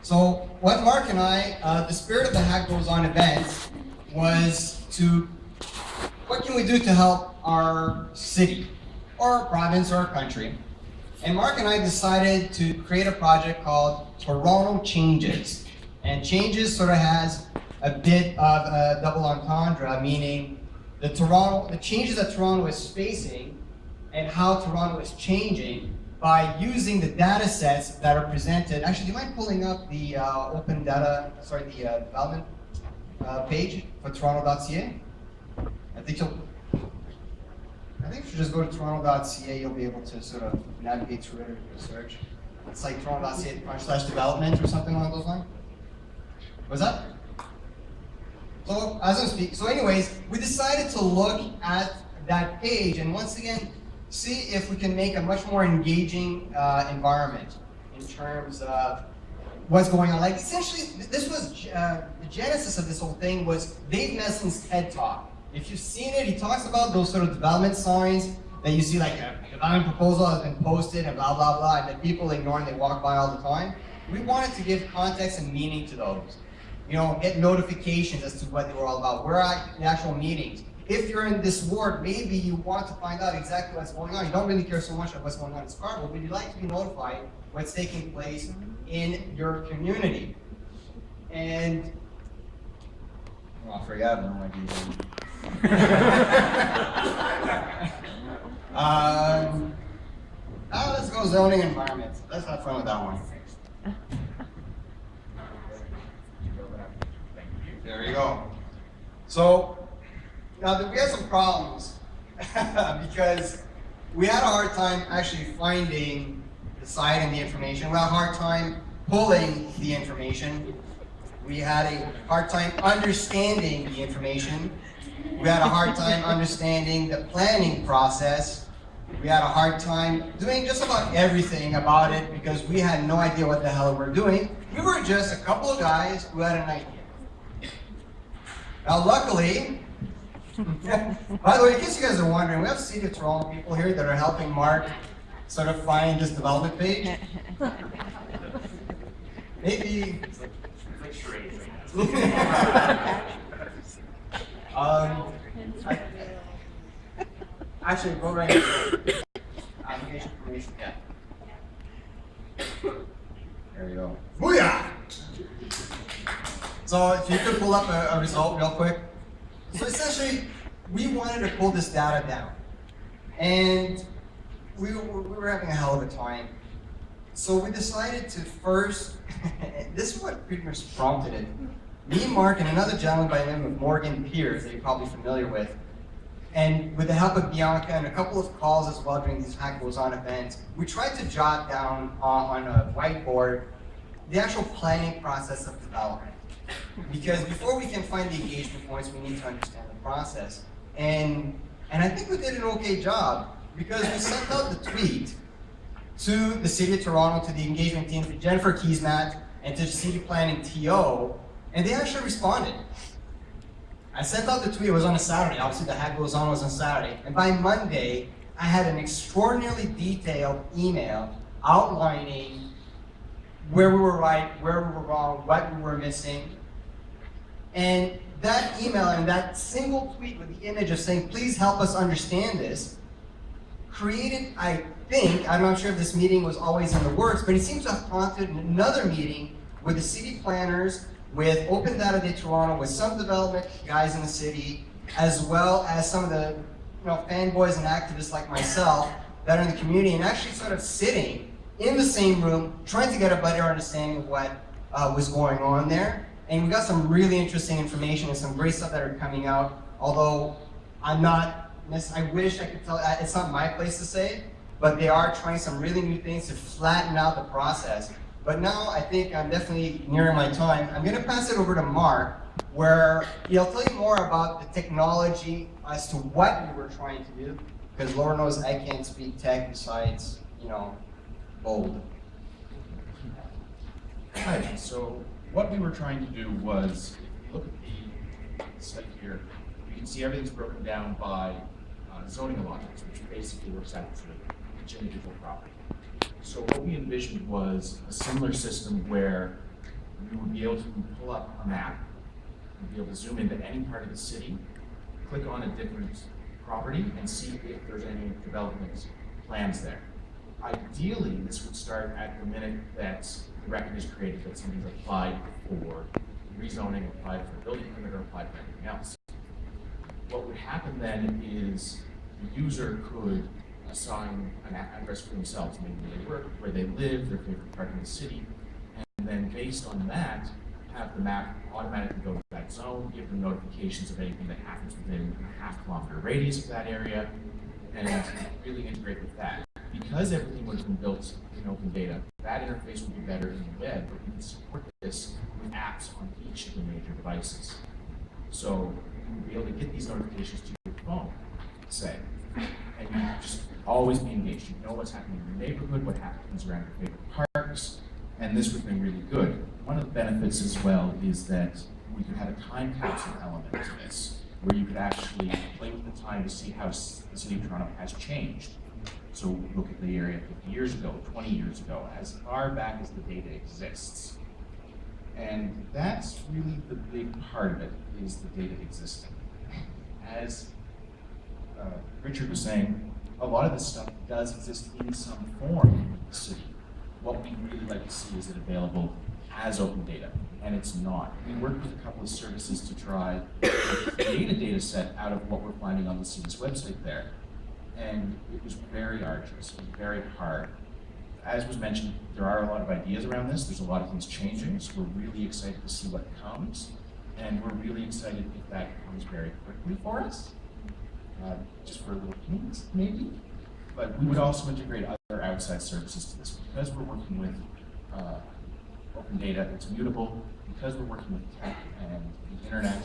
So what Mark and I, the spirit of the Hack Goes On event was to, what can we do to help our city, or our province, or our country? And Mark and I decided to create a project called Toronto Changes. And Changes sort of has a bit of a double entendre, meaning the changes that Toronto is facing and how Toronto is changing by using the data sets that are presented. Actually, do you mind pulling up the the development page for toronto.ca? I think you should just go to toronto.ca. You'll be able to sort of navigate through it or do a search. It's like toronto.ca/development or something along those lines. What's that? So as I'm speaking, anyways, we decided to look at that page and once again see if we can make a much more engaging environment in terms of what's going on. Like essentially, this was the genesis of this whole thing was Dave Meslin's TED Talk. If you've seen it, he talks about those sort of development signs that you see, like a development proposal has been posted and blah, blah, blah, and that people ignore and they walk by all the time. We wanted to give context and meaning to those. You know, get notifications as to what they were all about. Where are the actual meetings? If you're in this ward, maybe you want to find out exactly what's going on. You don't really care so much about what's going on in Scarborough, but you'd like to be notified what's taking place in your community. And, well, I forgot what my now let's go zoning environment. Let's have fun with that one. There you go. So now we had some problems because we had a hard time actually finding the site and the information. We had a hard time pulling the information. We had a hard time understanding the information. We had a hard time understanding the planning process. We had a hard time doing just about everything about it because we had no idea what the hell we were doing. We were just a couple of guys who had an idea. Now luckily, by the way, in case you guys are wondering, we have City of Toronto people here that are helping Mark sort of find this development page. Maybe actually, go right here. Application information, yeah. There you go. Booyah! So if you could pull up a result real quick. So essentially, we wanted to pull this data down. And we were having a hell of a time. So we decided to first, this is what pretty much prompted it. Me, Mark, and another gentleman by the name of Morgan Pierce, that you're probably familiar with, and with the help of Bianca and a couple of calls as well during these Hack Goes On events, we tried to jot down on a whiteboard the actual planning process of development. Because before we can find the engagement points, we need to understand the process. And I think we did an okay job because we sent out the tweet to the City of Toronto, to the engagement team, to Jennifer Keesmaat, and to City Planning TO, and they actually responded. I sent out the tweet, it was on a Saturday, obviously the Hack Goes On was on Saturday, and by Monday, I had an extraordinarily detailed email outlining where we were right, where we were wrong, what we were missing. And that email and that single tweet with the image of saying, please help us understand this, created, I think, I'm not sure if this meeting was always in the works, but it seems to have prompted another meeting with the city planners, with Open Data Day Toronto, with some development guys in the city, as well as some of the fanboys and activists like myself that are in the community, and actually sort of sitting in the same room, trying to get a better understanding of what was going on there. And we got some really interesting information and some great stuff that are coming out, although I wish I could tell, it's not my place to say, but they are trying some really new things to flatten out the process. But now I think I'm definitely nearing my time. I'm gonna pass it over to Mark, where he'll tell you more about the technology as to what we were trying to do, because Lord knows I can't speak tech besides, bold. Hi, so what we were trying to do was look at the site here. You can see everything's broken down by zoning allotments, which basically works out to each individual property. So what we envisioned was a similar system where you would be able to pull up a map, you'd be able to zoom into any part of the city, click on a different property, and see if there's any development plans there. Ideally, this would start at the minute that the record is created, that somebody's applied for rezoning, applied for a building permit, or applied for anything else. What would happen then is the user could assign an address for themselves, maybe where they work, where they live, their favorite part of the city, and then based on that, have the map automatically go to that zone, give them notifications of anything that happens within a half-kilometer radius of that area, and really integrate with that. Because everything would have been built in open data, that interface would be better in the web, but we can support this with apps on each of the major devices. So you would be able to get these notifications to your phone, say, and you just always be engaged. You know what's happening in your neighborhood, what happens around your favorite parks, and this would have been really good. One of the benefits as well is that we could have a time capsule element to this, where you could actually play with the time to see how the city of Toronto has changed. So look at the area 50 years ago, 20 years ago, as far back as the data exists. And that's really the big part of it, is the data existing. As Richard was saying, a lot of this stuff does exist in some form in the city. What we'd really like to see is it available as open data, and it's not. We worked with a couple of services to try to create a data set out of what we're finding on the city's website there. And it was very arduous, it was very hard. As was mentioned, there are a lot of ideas around this. There's a lot of things changing, so we're really excited to see what comes. And we're really excited if that comes very quickly for us, just for a little hint, maybe. But we would also integrate other outside services to this. Because we're working with open data, it's mutable. Because we're working with tech and the internet,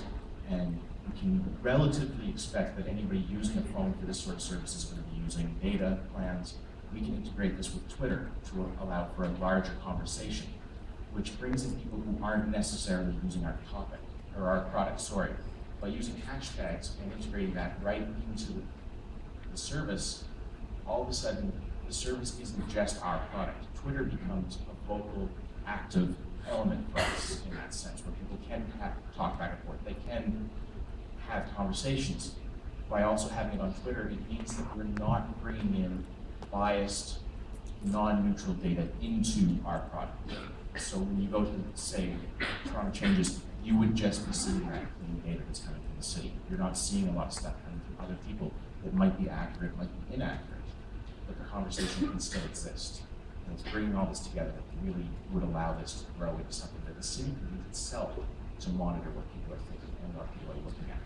and we can relatively expect that anybody using a phone for this sort of service is going to be using data plans. We can integrate this with Twitter to allow for a larger conversation, which brings in people who aren't necessarily using our topic, or our product, sorry. By using hashtags and integrating that right into the service, all of a sudden, the service isn't just our product. Twitter becomes a vocal, active element for us in that sense, where people can talk back and forth. They can have conversations. By also having it on Twitter, it means that we're not bringing in biased, non-neutral data into our product. So when you go to, say, Toronto Changes, you would just be seeing that clean data that's coming from the city. You're not seeing a lot of stuff coming from other people that might be accurate, might be inaccurate, but the conversation can still exist. And it's bringing all this together that really would allow this to grow into something that the city can use itself to monitor what people are thinking and what people are looking at.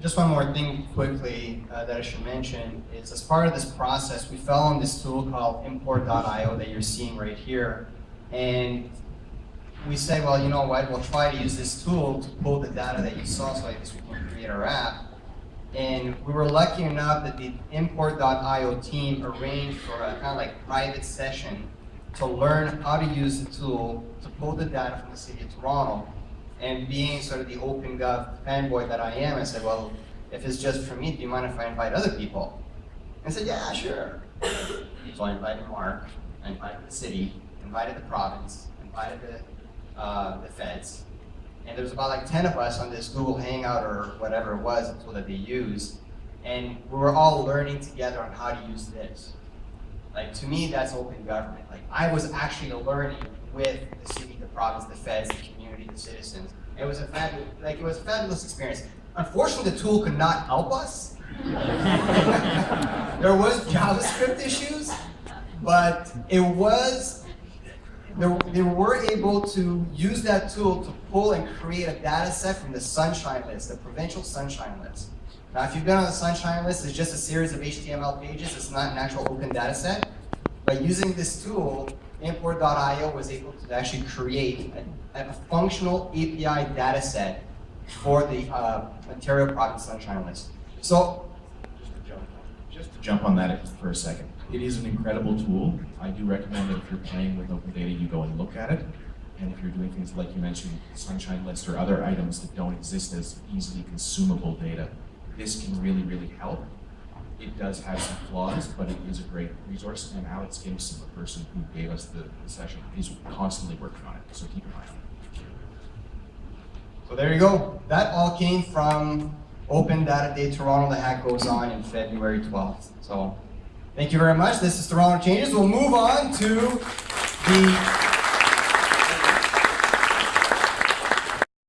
Just one more thing quickly that I should mention is, as part of this process, we fell on this tool called import.io that you're seeing right here. And we say, well, you know what, we'll try to use this tool to pull the data that you saw so like this we can create our app. And we were lucky enough that the import.io team arranged for a kind of like private session to learn how to use the tool to pull the data from the city of Toronto. And being sort of the OpenGov fanboy that I am, I said, well, if it's just for me, do you mind if I invite other people? And I said, yeah, sure. So I invited Mark, I invited the city, invited the province, invited the feds. And there was about like 10 of us on this Google Hangout or whatever it was, the tool that they use. And we were all learning together on how to use this. Like, to me, that's open government. Like, I was actually learning with the city, the province, the feds, the community, the citizens. It was a fabulous experience. Unfortunately, the tool could not help us. There was JavaScript issues, but they were able to use that tool to pull and create a data set from the Sunshine List, the provincial Sunshine List. Now, if you've been on the Sunshine List, it's just a series of HTML pages. It's not an actual open data set. But using this tool, import.io was able to actually create a functional API data set for the Ontario Province Sunshine List. So, just to jump on that for a second, it is an incredible tool. I do recommend that if you're playing with open data, you go and look at it. And if you're doing things like you mentioned, Sunshine List or other items that don't exist as easily consumable data, this can really, really help. It does have some flaws, but it is a great resource, and Alex Gibson, the person who gave us the session, is constantly working on it, so keep an eye on it. So there you go. That all came from Open Data Day Toronto that goes on in February 12th. So thank you very much. This is Toronto Changes. We'll move on to the